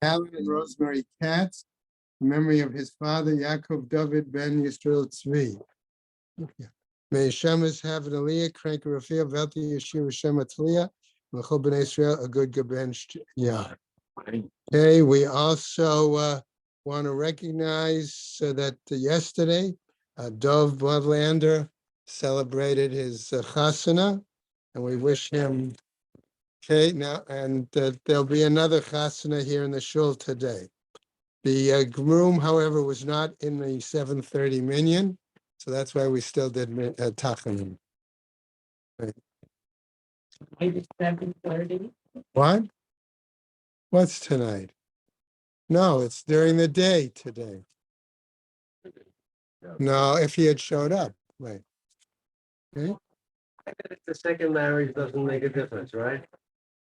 Alan and Rosemary Katz, in memory of his father, Yaakov David Ben Yisrael Tzvi. May Shemesh have an aliyah, crank a rafia, velti yeshir Shem atliya, l'chol b'nei Israel, a good gaben yeah. Okay, we also want to recognize that yesterday, Dov Budlander celebrated his chasana, and we wish him. Okay, now, and there'll be another chasana here in the shul today. The groom, however, was not in the 7:30 minyan, so that's why we still did tachanim. Right. Maybe 7:30. What? What's tonight? No, it's during the day today. No, if he had showed up, right. Okay. The second marriage doesn't make a difference, right?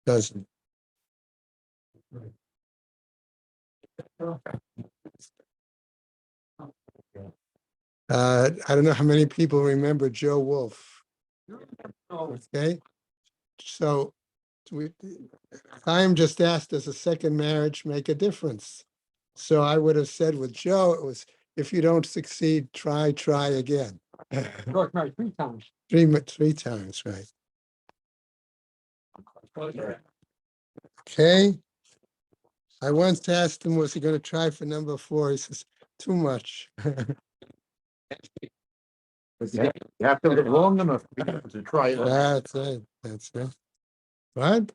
Doesn't. I don't know how many people remember Joe Wolf. Okay, so Chaim just asked, does a second marriage make a difference? So I would have said with Joe, it was, if you don't succeed, try again. George married 3 times. Three times, right? Okay. I once asked him, was he going to try for number 4? He says, too much. You have to live long enough to try it. That's it. That's it. What?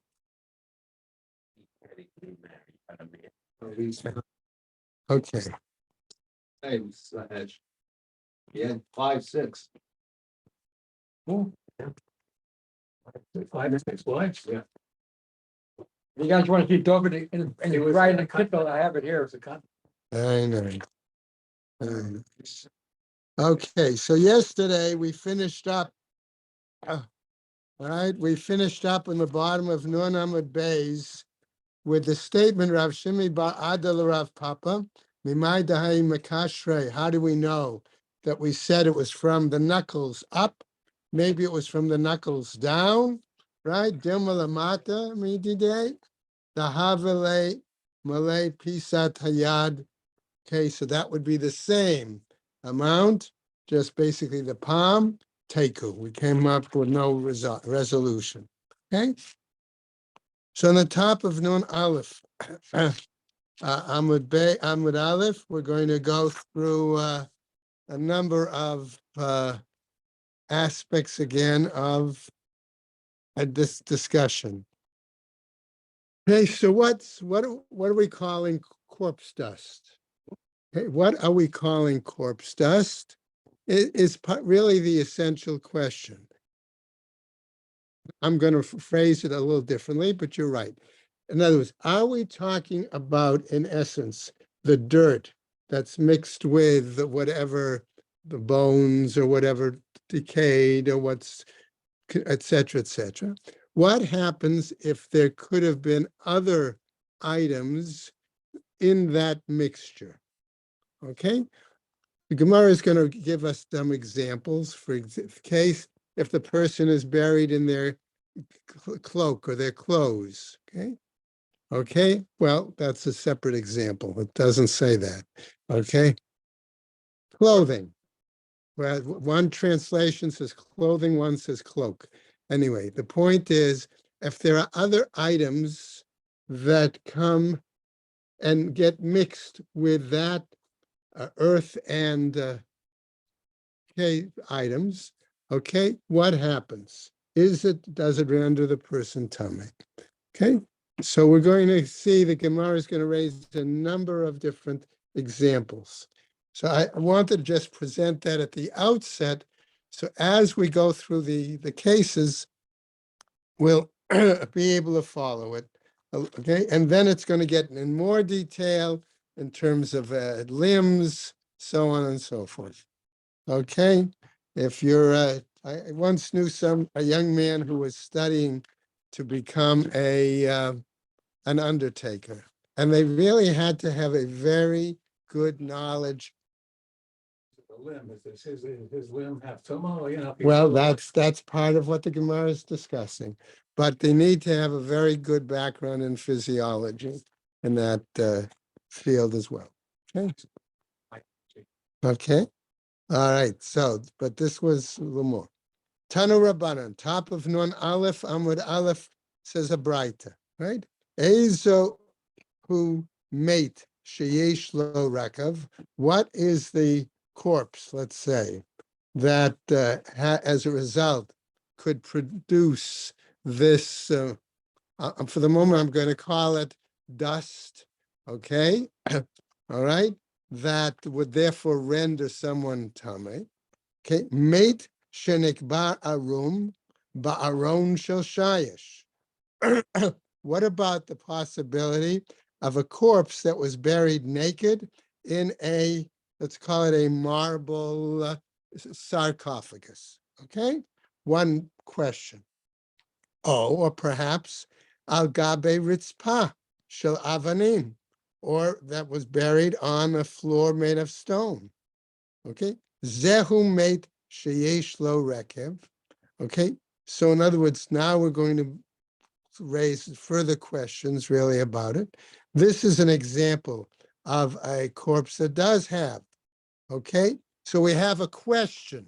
Okay. Yeah, 5, 6. 5 or 6 wives. Yeah. You guys want to see David and riding a kittle? I have it here as a cut. I know. Okay, so yesterday we finished up. Right, we finished up in the bottom of Nun Amud Beis with the statement Rav Shimi Ba'adal Rav Papa, Mimai Dahai Makashrei. How do we know that we said it was from the knuckles up? Maybe it was from the knuckles down, right? Dilma Lamata Midide, Dahavale Malay Pisat Hayad. Okay, so that would be the same amount, just basically the palm. Teku. We came up with no resolution. Okay. So on the top of Nun Aleph, Amud Aleph, we're going to go through a number of aspects again of this discussion. Okay, so what are we calling corpse dust? Okay, what are we calling corpse dust? It is really the essential question. I'm going to phrase it a little differently, but you're right. In other words, are we talking about, in essence, the dirt that's mixed with whatever the bones or whatever decayed or what's, et cetera, et cetera? What happens if there could have been other items in that mixture? Okay. The Gemara is going to give us some examples. For case, if the person is buried in their cloak or their clothes, okay, well, that's a separate example. It doesn't say that, okay? Clothing. Well, one translation says clothing, one says cloak. Anyway, the point is, if there are other items that come and get mixed with that earth and items, okay, what happens? does it render the person tummy? Okay, so we're going to see the Gemara is going to raise a number of different examples. So I wanted to just present that at the outset. So as we go through the cases, we'll be able to follow it. Okay, and then it's going to get in more detail in terms of limbs, so on and so forth. Okay, if you're, I once knew a young man who was studying to become an undertaker, and they really had to have a very good knowledge. The limb, does his limb have tumor, you know? Well, that's part of what the Gemara is discussing, but they need to have a very good background in physiology in that field as well. Okay. Okay. All right. So, but this was a little more. Tanu Rabbanan, top of Nun Aleph, Amud Aleph says a Braita, right? Ezo who mate sheyesh lo rakav. What is the corpse, let's say, that as a result could produce this? For the moment, I'm going to call it dust. Okay, all right. That would therefore render someone tummy. Okay, mate shenikbar arum ba'aron shel shayish. What about the possibility of a corpse that was buried naked in a, let's call it a marble sarcophagus? Okay, one question. Oh, or perhaps al gabe ritzpah shel avanim, or that was buried on a floor made of stone. Okay, zehu mate sheyesh lo rekev. Okay, so in other words, now we're going to raise further questions really about it. This is an example of a corpse that does have, okay? So we have a question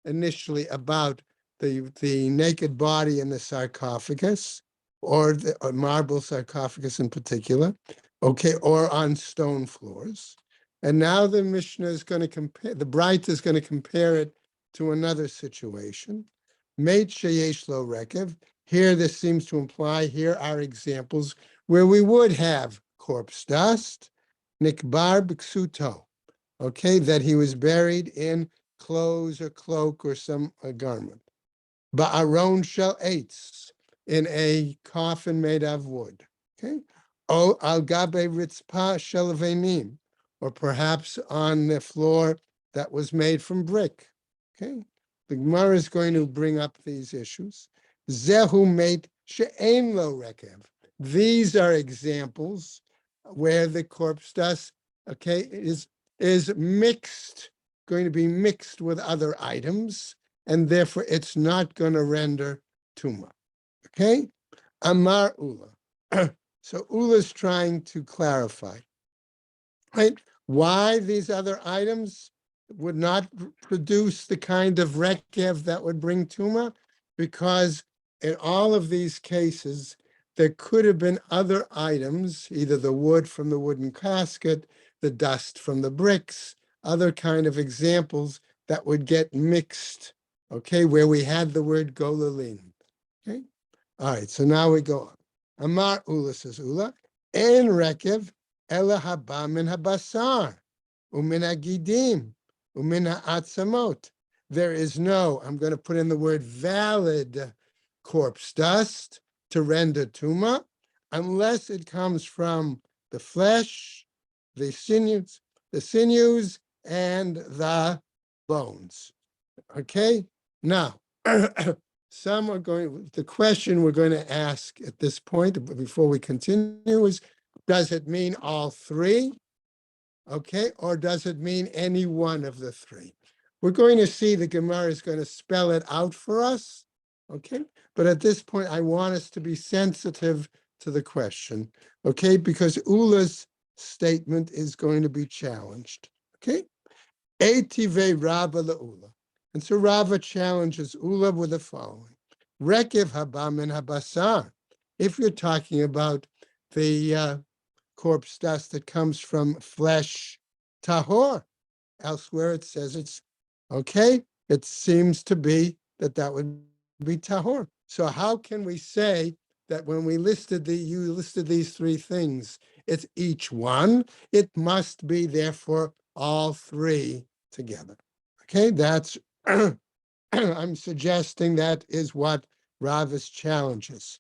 initially about the naked body in the sarcophagus, or the marble sarcophagus in particular, okay, or on stone floors. And now the Mishnah is going to compare, the Braita is going to compare it to another situation. Meit sheyesh lo rekev. Here, this seems to imply, here are examples where we would have corpse dust, nikbar b'ksuto, okay, that he was buried in clothes or cloak or some garment. Ba'aron shel eitz, in a coffin made of wood, okay? O al gabe ritzpa shel venim, or perhaps on the floor that was made from brick, okay? The Gemara is going to bring up these issues. Zehu mate she'ein lo rekev. These are examples where the corpse dust, okay, is mixed, going to be mixed with other items, and therefore it's not going to render tuma. Okay? Amar Ula. So Ula's trying to clarify, right? Why these other items would not produce the kind of rekev that would bring tuma? Because in all of these cases, there could have been other items, either the wood from the wooden casket, the dust from the bricks, other kind of examples that would get mixed, okay, where we had the word golalim. Okay, all right, so now we go on. Amar Ula says Ula, en rekev ela haba min habasar, umin agidim, umin ha'atzamot. There is no, I'm going to put in the word valid corpse dust to render tuma, unless it comes from the flesh, the sinews, and the bones. Okay, now some are going. The question we're going to ask at this point, before we continue, is: does it mean all three? Okay, or does it mean any one of the three? We're going to see the Gemara is going to spell it out for us. Okay, but at this point, I want us to be sensitive to the question. Okay, because Ula's statement is going to be challenged. Okay, Eitive Rava le'Ula. And so Rava challenges Ula with the following: Rekev haba min habasar. If you're talking about the corpse dust that comes from flesh tahor, elsewhere it says it's okay. It seems to be that would be tahor. So how can we say that when we listed you listed these three things, it's each one? It must be therefore all three together. Okay, that's I'm suggesting that is what Ravis challenges.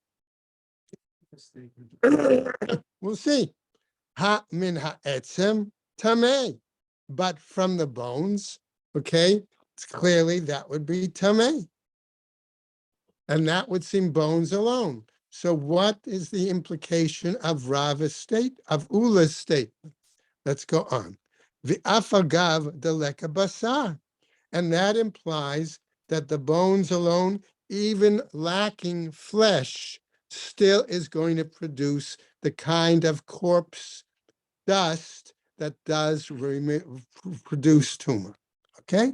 We'll see. Ha min ha'etzem tamei, but from the bones, okay, it's clearly that would be tamei. And that would seem bones alone. So what is the implication of Rava's state, of Ula's statement? Let's go on. The afagav deleka basar. And that implies that the bones alone, even lacking flesh, still is going to produce the kind of corpse dust that does produce tumor. Okay?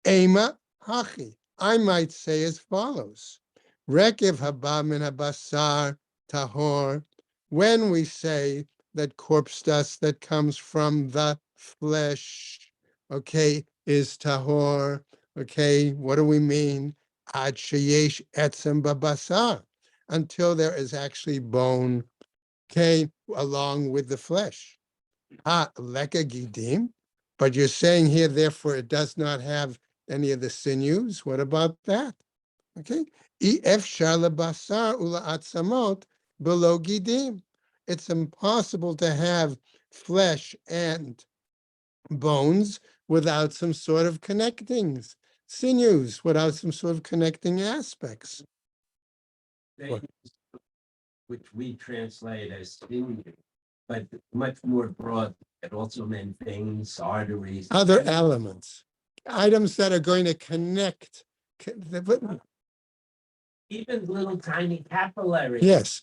Ema hachi. I might say as follows. Rekev haba min habasar tahor. When we say that corpse dust that comes from the flesh, okay, is tahor, okay, what do we mean? Ad sheyesh etzem babasar. Until there is actually bone, okay, along with the flesh. Leka gidim. But you're saying here, therefore, it does not have any of the sinews. What about that? Okay. Efshar lebasar ula atzamot below gidim. It's impossible to have flesh and bones without some sort of connectings, sinews, without some sort of connecting aspects. They, which we translate as sinew, but much more broad. It also meant veins, arteries. Other elements, items that are going to connect. Even little tiny capillaries. Yes.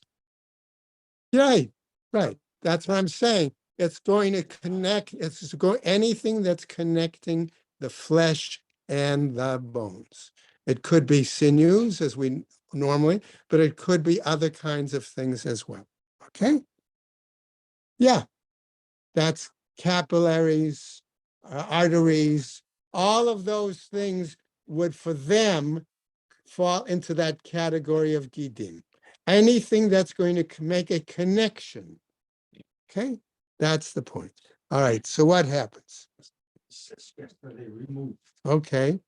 Right, right. That's what I'm saying. It's going to connect, it's going, anything that's connecting the flesh and the bones. It could be sinews as we normally, but it could be other kinds of things as well. Okay? Yeah, that's capillaries, arteries, all of those things would for them fall into that category of gidim. Anything that's going to make a connection. Okay, that's the point. All right, so what happens? They removed. Okay,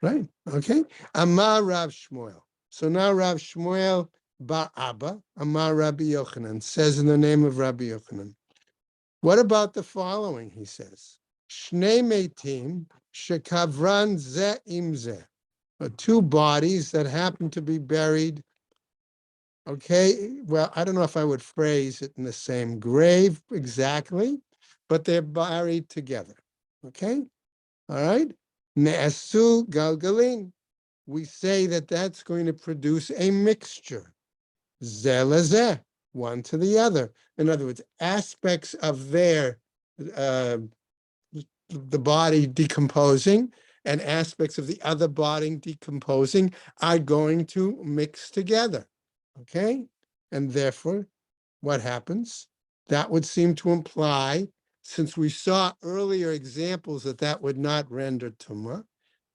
right, okay. Amar Rav Shmuel. So now Rav Shmuel Bar Abba, Amar Rabbi Yochanan, says in the name of Rabbi Yochanan. What about the following, he says? Shnei metim shekavran ze im ze. Two bodies that happen to be buried. Okay, well, I don't know if I would phrase it in the same grave exactly, but they're buried together. Okay, all right. Ne'asu galgalin. We say that that's going to produce a mixture. Zeh lezeh, one to the other. In other words, aspects of their the body decomposing and aspects of the other body decomposing are going to mix together. Okay? And therefore, what happens? That would seem to imply, since we saw earlier examples that would not render tumah,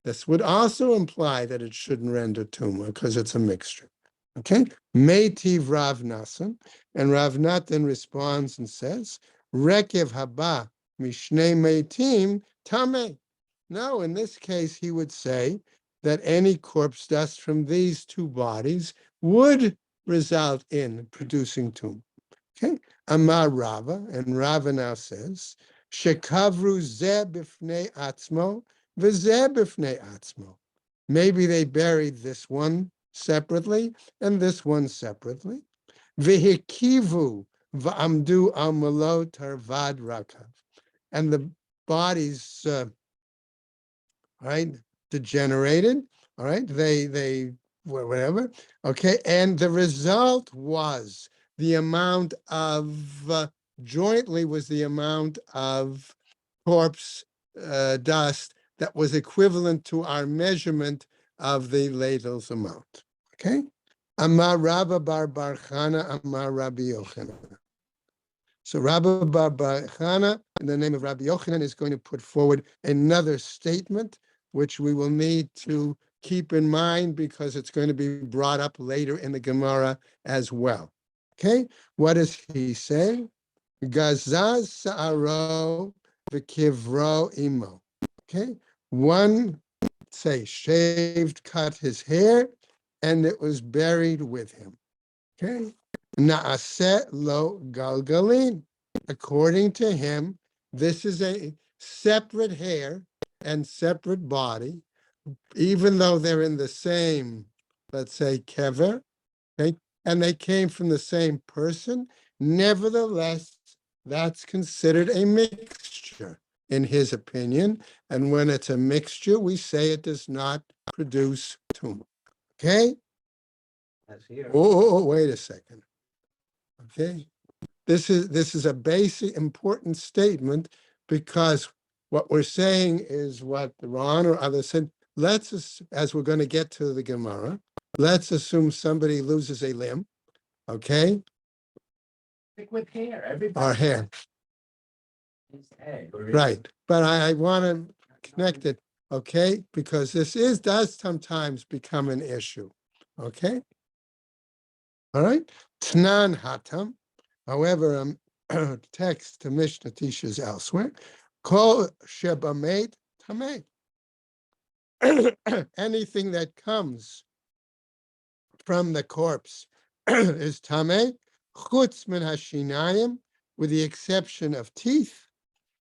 this would also imply that it shouldn't render tumah because it's a mixture. Okay? Meitiv Rav Nasan, and Rav Natan responds and says, Rekev haba mishnei meitim tameh. No, in this case, he would say that any corpse dust from these two bodies would result in producing tumah. Okay, Amar Rava, and Rava now says, Shekavru zeh b'fnei atzmo v'zeh b'fnei atzmo. Maybe they buried this one separately and this one separately. V'hikivu v'amdu al malo tarvad rakav. And the bodies, right, degenerated, all right, they whatever, okay, and the result was the amount of, jointly was the amount of corpse dust that was equivalent to our measurement of the ladle's amount, okay? Amar Rabba bar bar Chana, Amar Rabbi Yochanan. So Rabba bar bar Chana, in the name of Rabbi Yochanan, is going to put forward another statement, which we will need to keep in mind because it's going to be brought up later in the Gemara as well. Okay, what does he say? Gazaz sa'aro v'kivro imo. Okay, one say shaved, cut his hair, and it was buried with him. Okay, na'aseh lo galgalin. According to him, this is a separate hair and separate body, even though they're in the same, let's say, kever, okay, and they came from the same person. Nevertheless, that's considered a mixture, in his opinion. And when it's a mixture, we say it does not produce tumor. Okay? That's here. Oh, wait a second. Okay? This is a basic important statement because what we're saying is what Ron or others said. As we're going to get to the Gemara, let's assume somebody loses a limb, okay, Stick with hair, everybody. or hair, His head, or right? But I want to connect it, okay, because does sometimes become an issue, okay. All right, Tnan Hatam. However, text to Mishnah teaches elsewhere. Kol shebamet tameh. Anything that comes from the corpse is tameh, chutz min hashinayim, with the exception of teeth,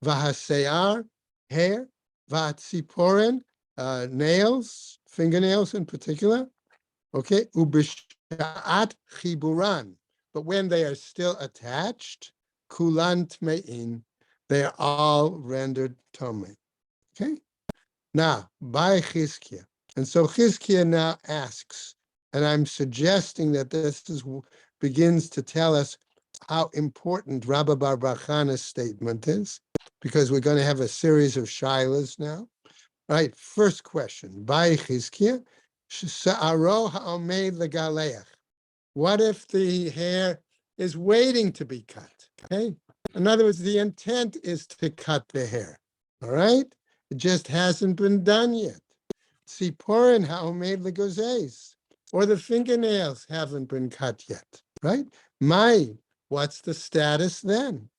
v'hasear, hair, v'atziporen, nails, fingernails in particular. Okay, ubisha'at chiburan. But when they are still attached, kulan tme'in, they are all rendered tome. Okay? Now, by Chizkiah. And so Chizkiah now asks, and I'm suggesting that begins to tell us how important Rabbi Bar Bar Chana's statement is, because we're going to have a series of shilas now. All right, first question. By Chizkiah, Sha'aro ha'omed legaleach. What if the hair is waiting to be cut? Okay. In other words, the intent is to cut the hair. All right. It just hasn't been done yet. Tziporin ha'omed legozes, or the fingernails haven't been cut yet. Right. What's the status then?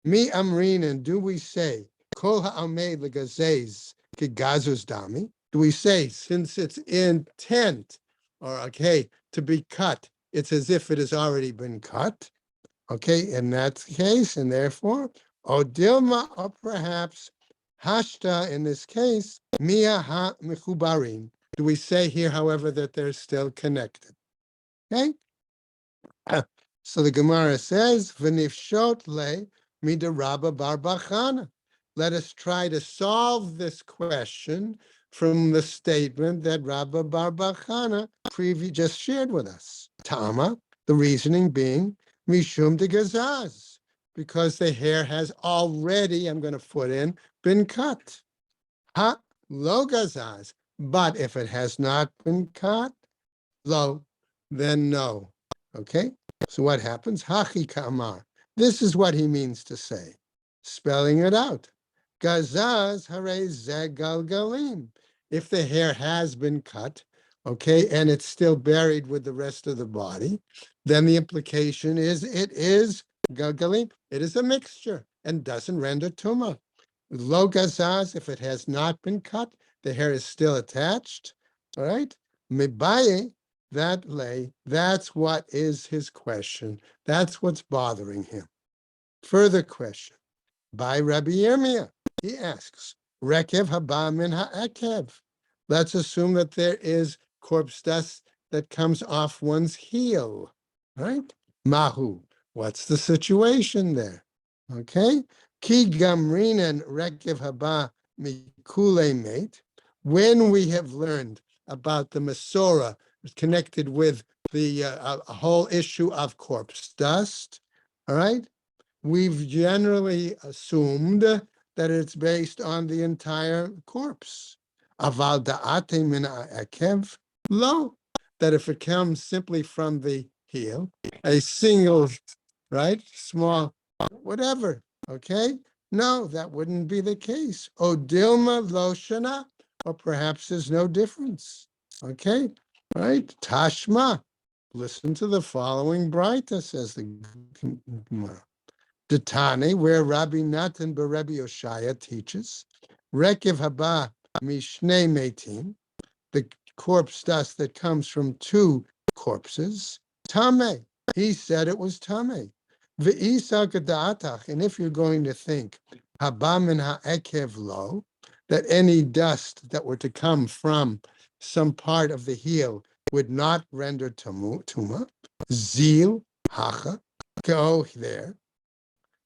Mi amrinan, do we say kol ha'omed legozes kegazus dami? Do we say, since it's intent, or okay, to be cut, it's as if it has already been cut? Okay, in that case, and therefore, odilma, or perhaps hashta, in this case, mia ha mechubarin. Do we say here, however, that they're still connected? Okay? So the Gemara says, v'nifshot le mida Rabba bar Bar Chana. Let us try to solve this question from the statement that Rabba bar Bar Chana just shared with us. Tama, the reasoning being, mishum de gazaz, because the hair has already, I'm going to put in, been cut. Ha, lo gazaz. But if it has not been cut, lo, then no. Okay? So what happens? Hachi ka'amar. This is what he means to say. Spelling it out. Gazaz hare ze galgalim. If the hair has been cut, okay, and it's still buried with the rest of the body, then the implication is it is galgalim. It is a mixture and doesn't render tumah. Lo gazaz, if it has not been cut, the hair is still attached. All right? Mibaye, that's what is his question. That's what's bothering him. Further question. By Rabbi Yirmiyah, he asks, Rekev haba min ha'ekev. Let's assume that there is corpse dust that comes off one's heel, right? Mahu, what's the situation there? Okay? Ki gamrinan rekev haba mikule mate. When we have learned about the Masorah connected with the whole issue of corpse dust, all right? We've generally assumed that it's based on the entire corpse. Aval da'ate min ha'ekev, lo, that if it comes simply from the heel, a single, right, small, whatever, okay? No, that wouldn't be the case. O dilma lo shana, or perhaps there's no difference. Okay, right? Tashma. Listen to the following Braita, says the Gemara. Detane, where Rabbi Natan bar Rabbi Yoshaya teaches, Rekiv haba mishnei metim, the corpse dust that comes from two corpses, Tame. He said it was Tame. V'isa gedatach, and if you're going to think, haba min ha'ekev lo, that any dust that were to come from some part of the heel would not render tuma, zil, hacha, go there.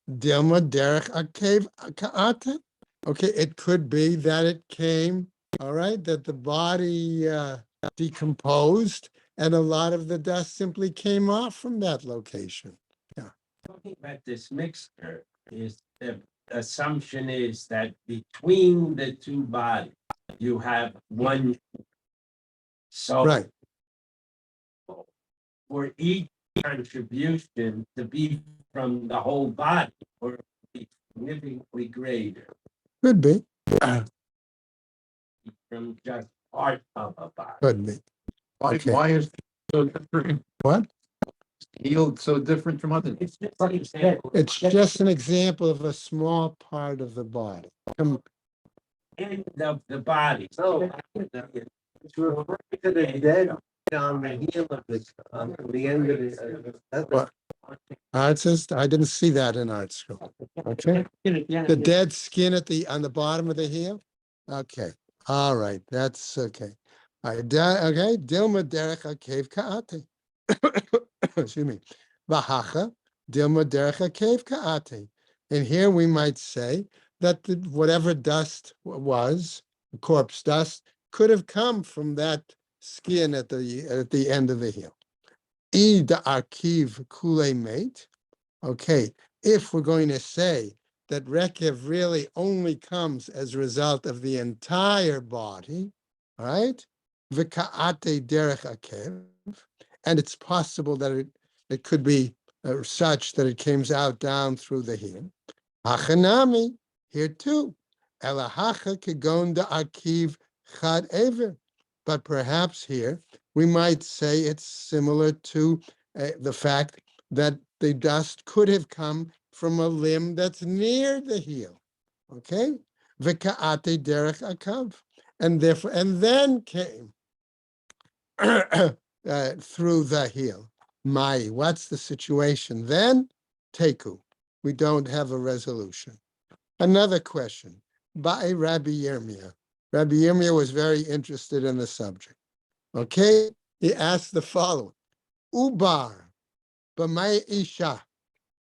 Dilma derech akev ka'ata. Okay, it could be that it came, all right, that the body decomposed and a lot of the dust simply came off from that location. Talking about this mixture is the assumption is that between the two bodies, you have one soul. Right. For each contribution to be from the whole body or be significantly greater Could be. from just part of a body. Could be. Why, Okay. why is it so different? What? Healed so different from other? It's just an example. It's just an example of a small part of the body. End of the body. So, it's referring to the dead on the heel of the end of the. What? It says, I didn't see that in art school. Okay. The dead skin on the bottom of the heel? Okay. All right. That's okay. All right. Okay. Dilma derech cave kaate. Excuse me. Vahacha dilma derech cave kaate. And here we might say that whatever dust was, corpse dust, could have come from that skin at the end of the heel. I the arkiv kule mate. Okay, if we're going to say that rekev really only comes as a result of the entire body, right? V'ka'ate derech akev, and it's possible that it could be such that it came out down through the heel. Hachanami, here too. Elahacha kegon da akiv chad ever. But perhaps here we might say it's similar to the fact that the dust could have come from a limb that's near the heel. Okay? V'ka'ate derech akav. And therefore, and then came through the heel. Mai, what's the situation then? Teku. We don't have a resolution. Another question. By Rabbi Yirmiyah. Rabbi Yirmiyah was very interested in the subject. Okay? He asked the following. Ubar, b'may isha,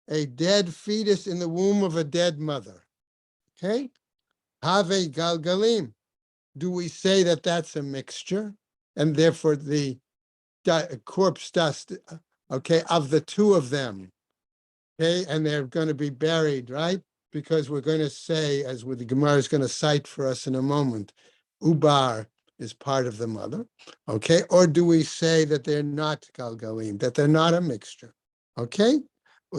a dead fetus in the womb of a dead mother. Okay? Have galgalim. Do we say that that's a mixture? And therefore the corpse dust, okay, of the two of them, okay, and they're going to be buried, right? Because we're going to say, as the Gemara is going to cite for us in a moment, Ubar is part of the mother, okay? Or do we say that they're not Galgalim, that they're not a mixture, okay?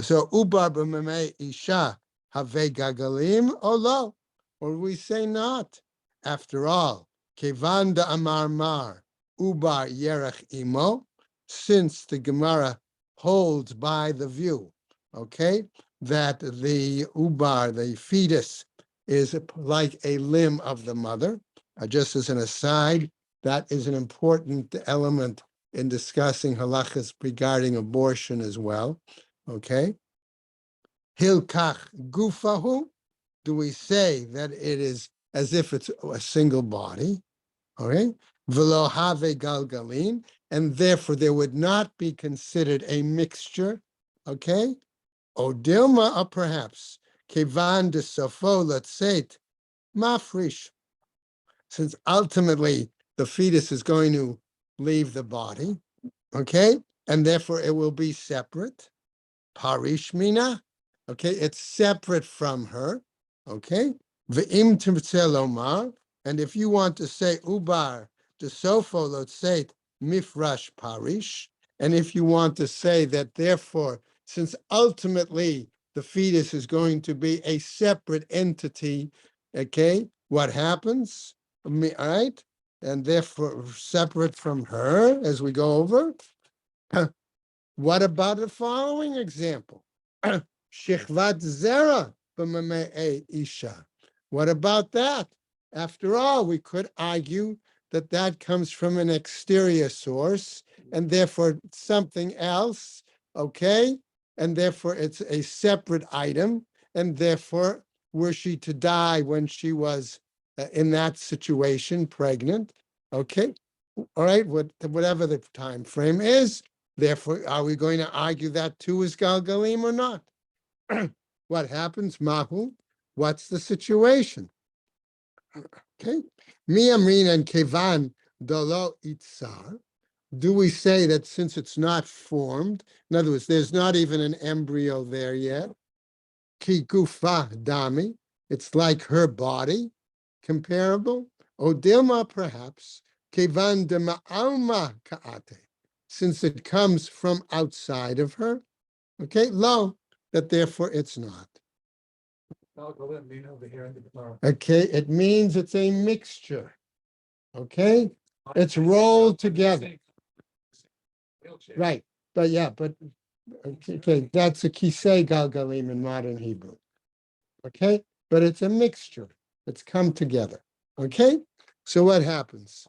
So Ubar b'memei isha have Galgalim or lo? Or we say not. After all, Kevan da amar mar, Ubar yerech imo, since the Gemara holds by the view, okay, that the ubar, the fetus, is like a limb of the mother. Just as an aside, that is an important element in discussing halachas regarding abortion as well. Okay. Hilkach gufahu. Do we say that it is as if it's a single body? Okay. Velo have galgalin, and therefore there would not be considered a mixture. Okay. O Dilma, or perhaps Kevan de Sofo, let's say, Mafrish, since ultimately the fetus is going to leave the body, okay, and therefore it will be separate. Parish Mina, okay, it's separate from her, okay. Ve'im Timtzelomar, and if you want to say Ubar de Sofo, let's say Mifrash Parish, and if you want to say that therefore, since ultimately the fetus is going to be a separate entity, okay, what happens? All right, and therefore separate from her as we go over. What about the following example? Shichvat zera b'mamei isha. What about that? After all, we could argue that that comes from an exterior source and therefore something else, okay? And therefore it's a separate item, and therefore were she to die when she was in that situation, pregnant, okay? All right, whatever the time frame is, therefore, are we going to argue that too is Galgalim or not? What happens, Mahu? What's the situation? Okay. Miamrin and Kevan Dolo Itzar. Do we say that since it's not formed, in other words, there's not even an embryo there yet, Ki Gufa Dami, it's like her body, comparable? Odilma, perhaps, Kevan de Ma'alma Ka'ate, since it comes from outside of her, okay, lo, that therefore it's not. I'll go in, mean over here in the tomorrow. Okay, it means it's a mixture. Okay, it's rolled together. Right, but yeah, but okay, that's a kisei galgalim in modern Hebrew. Okay, but it's a mixture. It's come together. Okay, so what happens?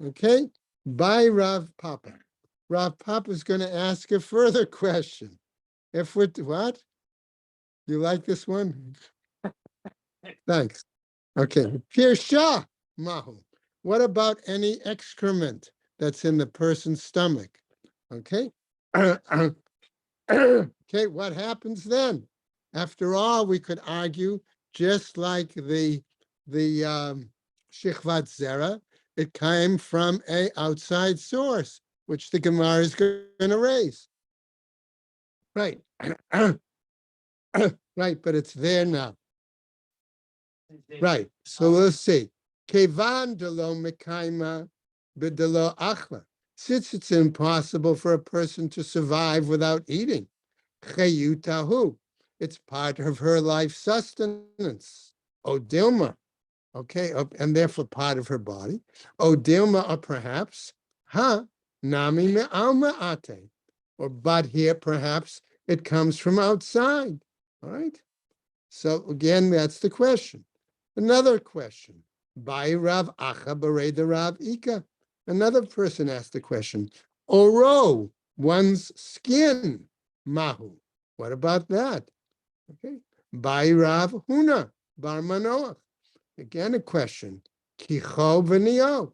Okay, by Rav Papa. Rav Papa is going to ask a further question. If we're what? You like this one? Thanks. Okay, Pirsha Mahu. What about any excrement that's in the person's stomach? Okay. Okay, what happens then? After all, we could argue, just like the Shichvat Zera, it came from a outside source, which the Gemara is going to raise. Right. Right, but it's there now. Right. So let's see. Kevan delo mekaima b'delo achla. Since it's impossible for a person to survive without eating, chayutahu. It's part of her life sustenance. Odilma. Okay, and therefore part of her body. Odilma, or perhaps, nami me'alma ate. Or but here perhaps it comes from outside. All right. So again, that's the question. Another question. By Rav Acha Bereda Rav Ika. Another person asked the question. Oro, one's skin. Mahu. What about that? Okay. By Rav Huna Bar Manoach. Again, a question. Kicho v'nio.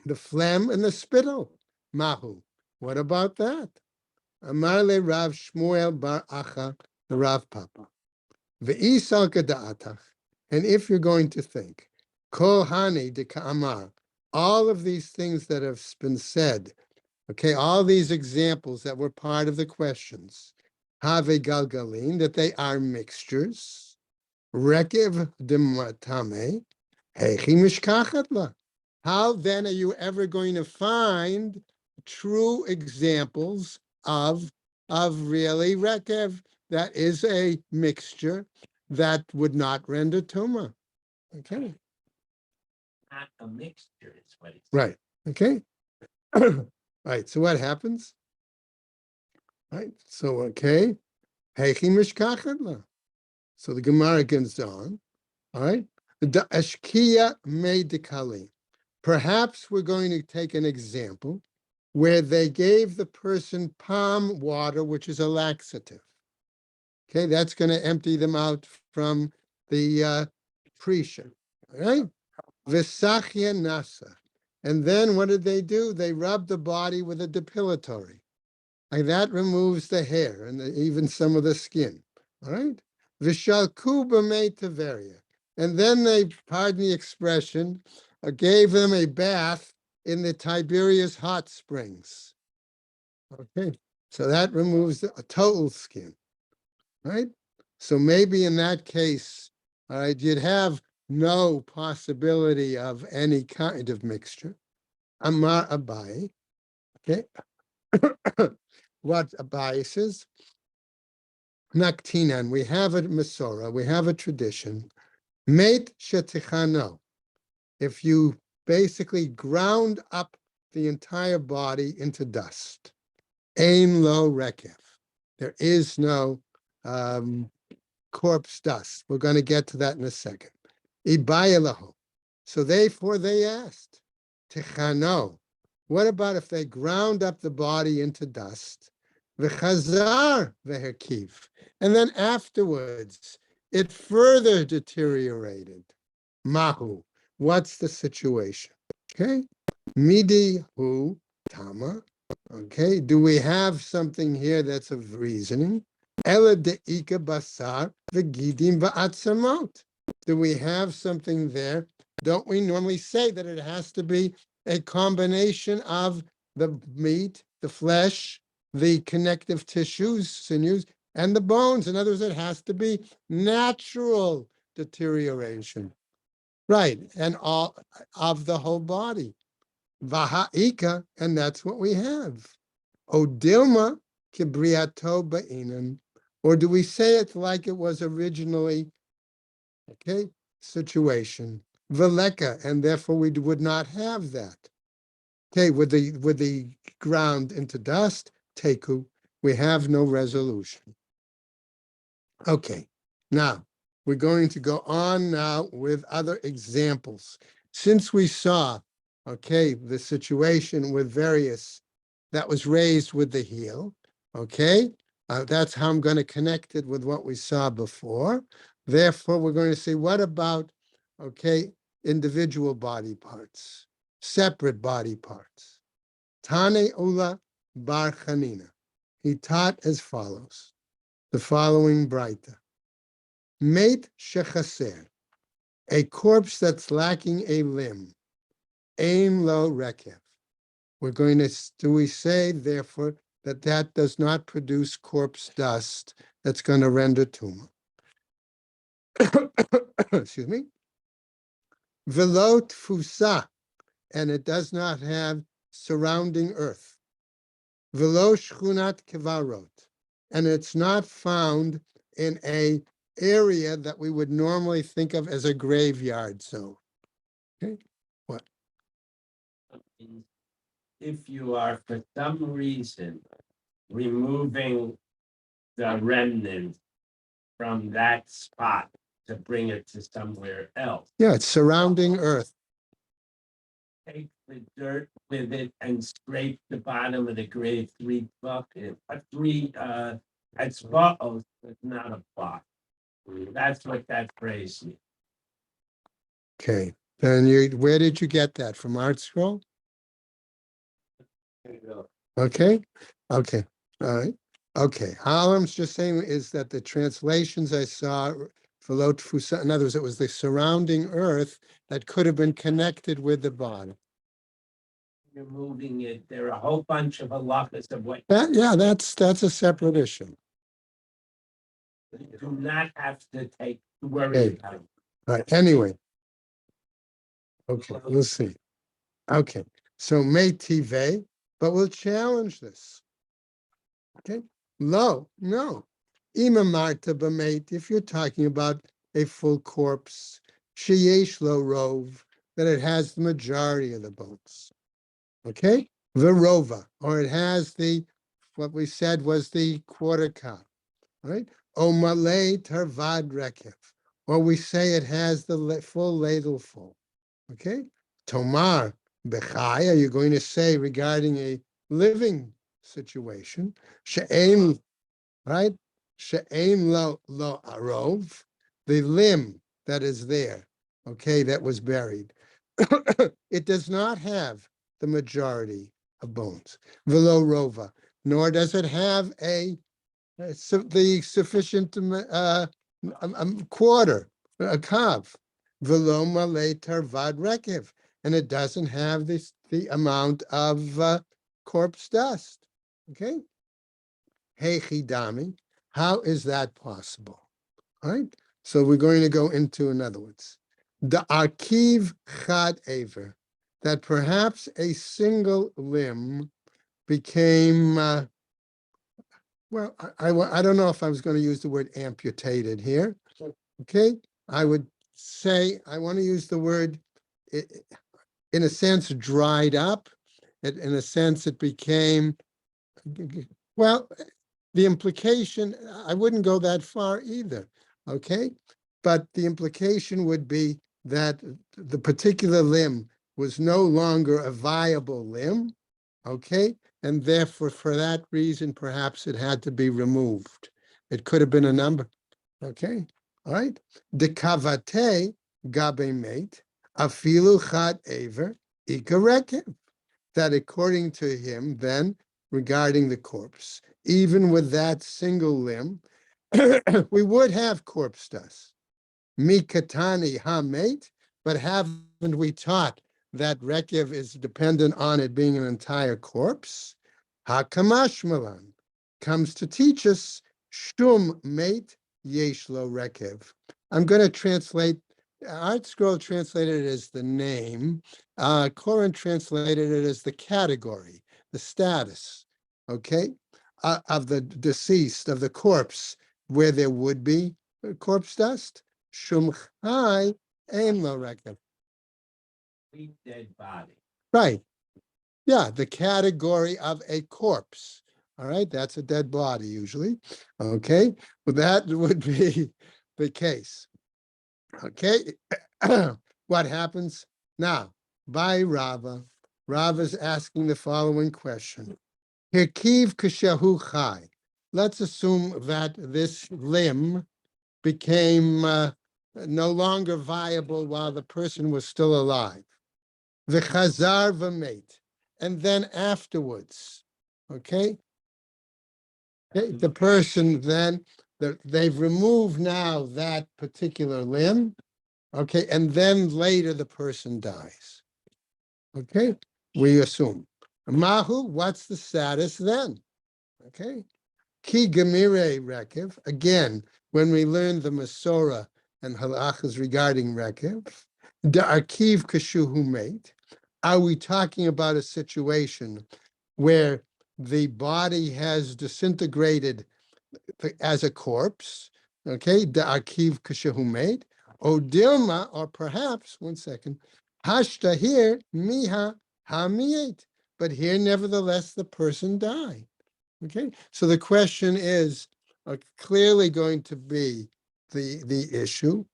The phlegm and the spittle. Mahu. What about that? Amar le Rav Shmuel Bar Acha, the Rav Papa. Ve'isal kada'atach. And if you're going to think, kol hani de ka'amar, all of these things that have been said, okay, all these examples that were part of the questions, have galgalin, that they are mixtures, rekev dematame, hechi mishkachat la. How then are you ever going to find true examples of really rekev that is a mixture that would not render tuma? Okay. Not a mixture, is what it's. Right. Okay. Right. So what happens? Right. So okay. Heichi mishkachet la. So the Gemara goes on. All right. The ashkia medikali. Perhaps we're going to take an example where they gave the person palm water, which is a laxative. Okay, that's going to empty them out from the prisha. All right. Visachya nasa. And then what did they do? They rubbed the body with a depilatory. And that removes the hair and even some of the skin. All right. Vishalku b'mei taveria. And then they, pardon the expression, gave them a bath in the Tiberias hot springs. Okay. So that removes a total skin. Right. So maybe in that case, all right, you'd have no possibility of any kind of mixture. Amar Abai, okay? What Abai says? Naktinan, we have a Masorah, we have a tradition. Mate shetichano. If you basically ground up the entire body into dust. Ein lo rekev. There is no corpse dust. We're going to get to that in a second. Ibayalahu. So therefore they asked, Tichano, what about if they ground up the body into dust? V'chazar v'herkiv. And then afterwards, it further deteriorated. Mahu. What's the situation? Okay. Midi hu tama. Okay. Do we have something here that's of reasoning? Ela de'ika basar v'gidim v'atzamot. Do we have something there? Don't we normally say that it has to be a combination of the meat, the flesh, the connective tissues, sinews, and the bones? In other words, it has to be natural deterioration. Right, and all of the whole body. Vaha'ika, and that's what we have. Odilma kibriato ba'inan. Or do we say it like it was originally? Okay, situation. Veleka, and therefore we would not have that. Okay, with the ground into dust, teku, we have no resolution. Okay, now we're going to go on now with other examples. Since we saw, okay, the situation with various that was raised with the heel, okay, that's how I'm going to connect it with what we saw before. Therefore, we're going to say, what about, okay, individual body parts, separate body parts? Tane Ula Bar Chanina. He taught as follows, the following Braita. Mate shechaser, a corpse that's lacking a limb. Ein lo rekev. We're going to, do we say, therefore, that that does not produce corpse dust that's going to render tumor? Excuse me. Velo tfusa, and it does not have surrounding earth. Velo shchunat kevarot, and it's not found in a area that we would normally think of as a graveyard zone. Okay, what? If you are for some reason removing the remnant from that spot to bring it to somewhere else, Yeah, it's surrounding earth. take the dirt with it and scrape the bottom of the grave it's bottles, but not a plot. That's what that phrase means. Okay, then you, where did you get that, from Art Scroll? Okay, okay, all right. Okay, all I'm just saying is that the translations I saw for Lot Fusa, in other words, it was the surrounding earth that could have been connected with the body. You're moving it, there are a whole bunch of halachas of what That, yeah, that's a separate issue. you do not have to worry Okay. about. All right, anyway. Okay, we'll see. Okay, so may tive, but we'll challenge this. Okay, no. Imamarta b'meit, if you're talking about a full corpse, sheyesh lo rov, that it has the majority of the bones. Okay, verova, or it has what we said was the quarter cup, right? O malay tarvad rekev, or we say it has the full ladle full. Okay, tomar bechai, are you going to say regarding a living situation, she'em, right? She'em lo arov, the limb that is there, okay, that was buried. It does not have the majority of bones. Velo rova, nor does it have the sufficient quarter, a kav. Velo malay tarvad rekev, and it doesn't have the amount of corpse dust. Okay. Hey chidami, how is that possible? All right. So we're going to go into, in other words, the arkiv chad aver, that perhaps a single limb became, well, I don't know if I was going to use the word amputated here. Okay. I would say, I want to use the word, it in a sense, dried up. In a sense, it became, well, the implication, I wouldn't go that far either, okay? But the implication would be that the particular limb was no longer a viable limb, okay? And therefore, for that reason, perhaps it had to be removed. It could have been a number, okay? All right. Dekavate gabe mate, afilu chat aver, ikarekev. That according to him, then, regarding the corpse, even with that single limb, we would have corpse dust. Mikatani hamate, but haven't we taught that rekev is dependent on it being an entire corpse? Hakamashmalan comes to teach us shtum mate yeshlo rekev. I'm going to translate. Art Scroll translated it as the name. Koran translated it as the category, the status. Okay, of the deceased, of the corpse, where there would be corpse dust. Shum chai ein lo rekev. Dead body. Right. Yeah, the category of a corpse. All right, that's a dead body usually. Okay, well, that would be the case. Okay, what happens now? By Rava. Rava's asking the following question. Hirkiv kashahu chai. Let's assume that this limb became no longer viable while the person was still alive. The chazar v'mate, and then afterwards, okay, the person then they've removed now that particular limb, okay, and then later the person dies. Okay, we assume. Mahu, what's the status then? Okay, ki gemire rekev. Again, when we learn the Masorah and halachas regarding rekev, da'arkiv kashuhu mate. Are we talking about a situation where the body has disintegrated as a corpse? Okay, da'arkiv kashuhu mate. O dilma, or perhaps, one second, hashta here, miha hamiyet. But here, nevertheless, the person died. Okay, so the question is clearly going to be the issue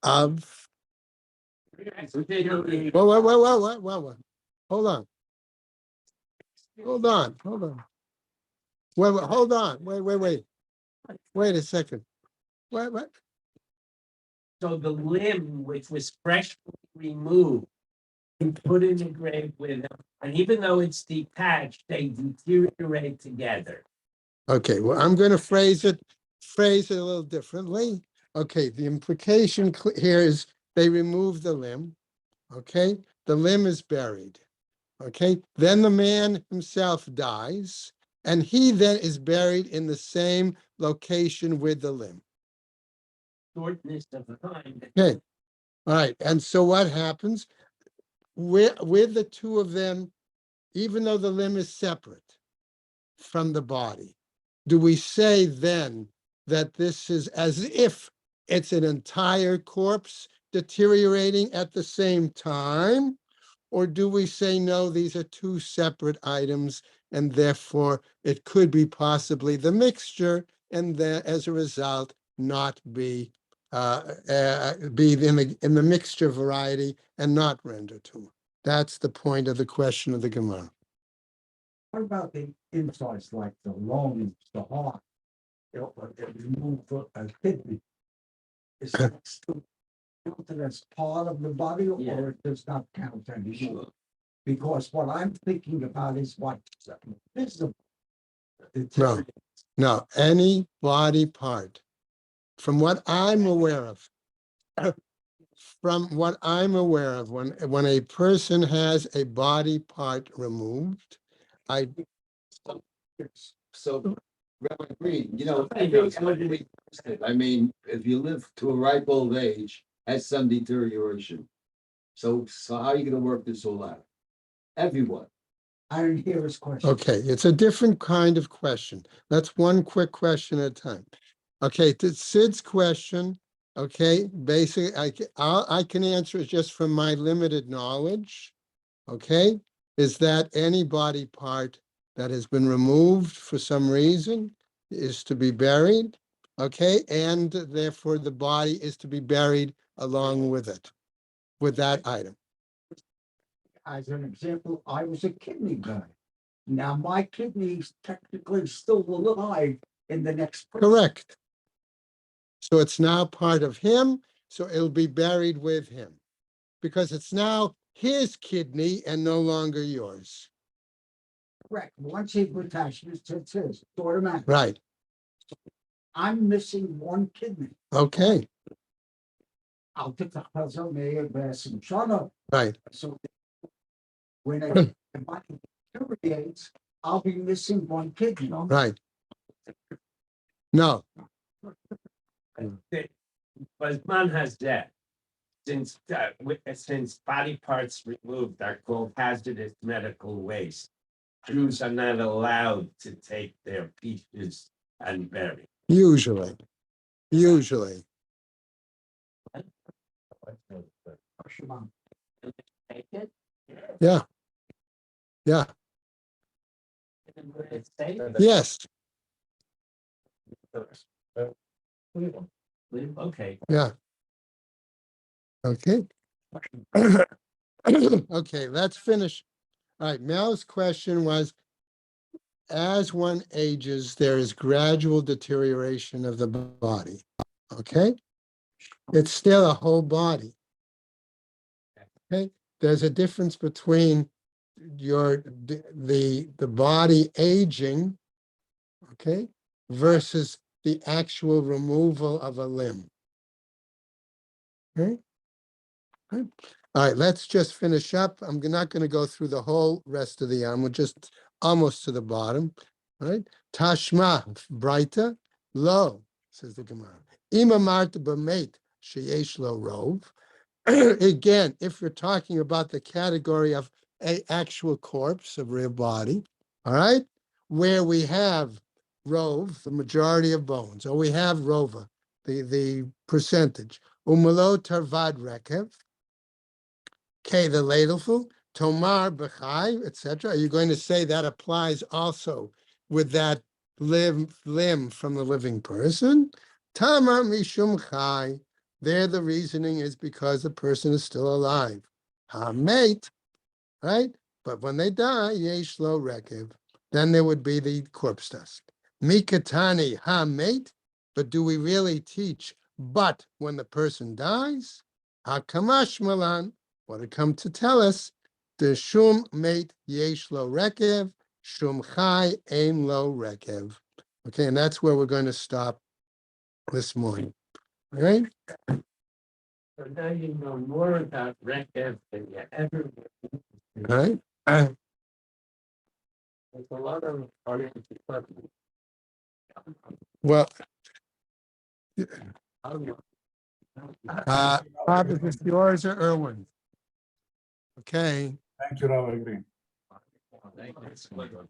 of. Whoa. Hold on. Hold on. Hold on. Wait a second. What? So the limb which was freshly removed and put in the grave with them, and even though it's detached, they deteriorate together. Okay, well, I'm going to phrase it a little differently. Okay, the implication here is they remove the limb. Okay, the limb is buried. Okay, then the man himself dies, and he then is buried in the same location with the limb. Shortness of time. Okay, all right, and so what happens? With the two of them, even though the limb is separate from the body, do we say then that this is as if it's an entire corpse deteriorating at the same time? Or do we say, no, these are two separate items, and therefore it could be possibly the mixture, and then as a result, not be in the mixture variety and not render tumor? That's the point of the question of the Gemara. What about the insides like the lungs, the heart? If you move a kidney, is that still counted as part of the body Yeah. or it does not count anymore? Because what I'm thinking about is what's visible. No, any body part, from what I'm aware of, when a person has a body part removed, I So, Rabbi Green, I mean, if you live to a ripe old age, has some deterioration. So how are you gonna work this all out? Everyone. I didn't hear his question. okay, it's a different kind of question. That's one quick question at a time. Okay, to Sid's question, okay, basically, I can answer it just from my limited knowledge, okay? Is that any body part that has been removed for some reason is to be buried, okay? And therefore the body is to be buried along with it, with that item. As an example, I was a kidney guy. Now my kidney's technically still alive in the next. person. Correct. So it's now part of him, so it'll be buried with him. Because it's now his kidney and no longer yours. Correct. Once he attaches to his, it's automatic. Right, I'm missing one kidney. okay, I'll take the puzzle, may have some shut up. right, So when the body deteriorates, I'll be missing one kidney. right. No, But man has that. Since body parts removed are called hazardous medical waste, Jews are not allowed to take their pieces and bury. usually, usually. Take it? Yeah, yeah, It's safe. yes, Okay. yeah. Okay. Okay, let's finish. All right, Mel's question was, as one ages, there is gradual deterioration of the body, okay? It's still a whole body. Okay, there's a difference between the body aging, okay, versus the actual removal of a limb. Okay? All right, let's just finish up. I'm not going to go through the whole rest of the we're just almost to the bottom. All right, Tashma, brighter, lo, says the Gemara. Imamart b'meit sheyesh lo rov. Again, if you're talking about the category of a actual corpse of real body, all right, where we have rove, the majority of bones, or we have rova, the percentage, umalo tarvad rekev, okay, the ladleful, tomar b'chai, etc. Are you going to say that applies also with that limb from the living person? Tamar mishum chai. There, the reasoning is because the person is still alive. Ha-mate, right? But when they die, yesh lo rekev, then there would be the corpse dust. Mikatani ha-mate, but do we really teach? But when the person dies, ha-kamash malan, what it come to tell us, the shum mate yesh lo rekev, shum chai ein lo rekev. Okay, and that's where we're going to stop this morning. All right? So now you know more about Rekev than you ever. All right. There's a lot of arguments. Well, Bob, is this yours or Irwin? Okay. Thank you, Robert Green. Thank you.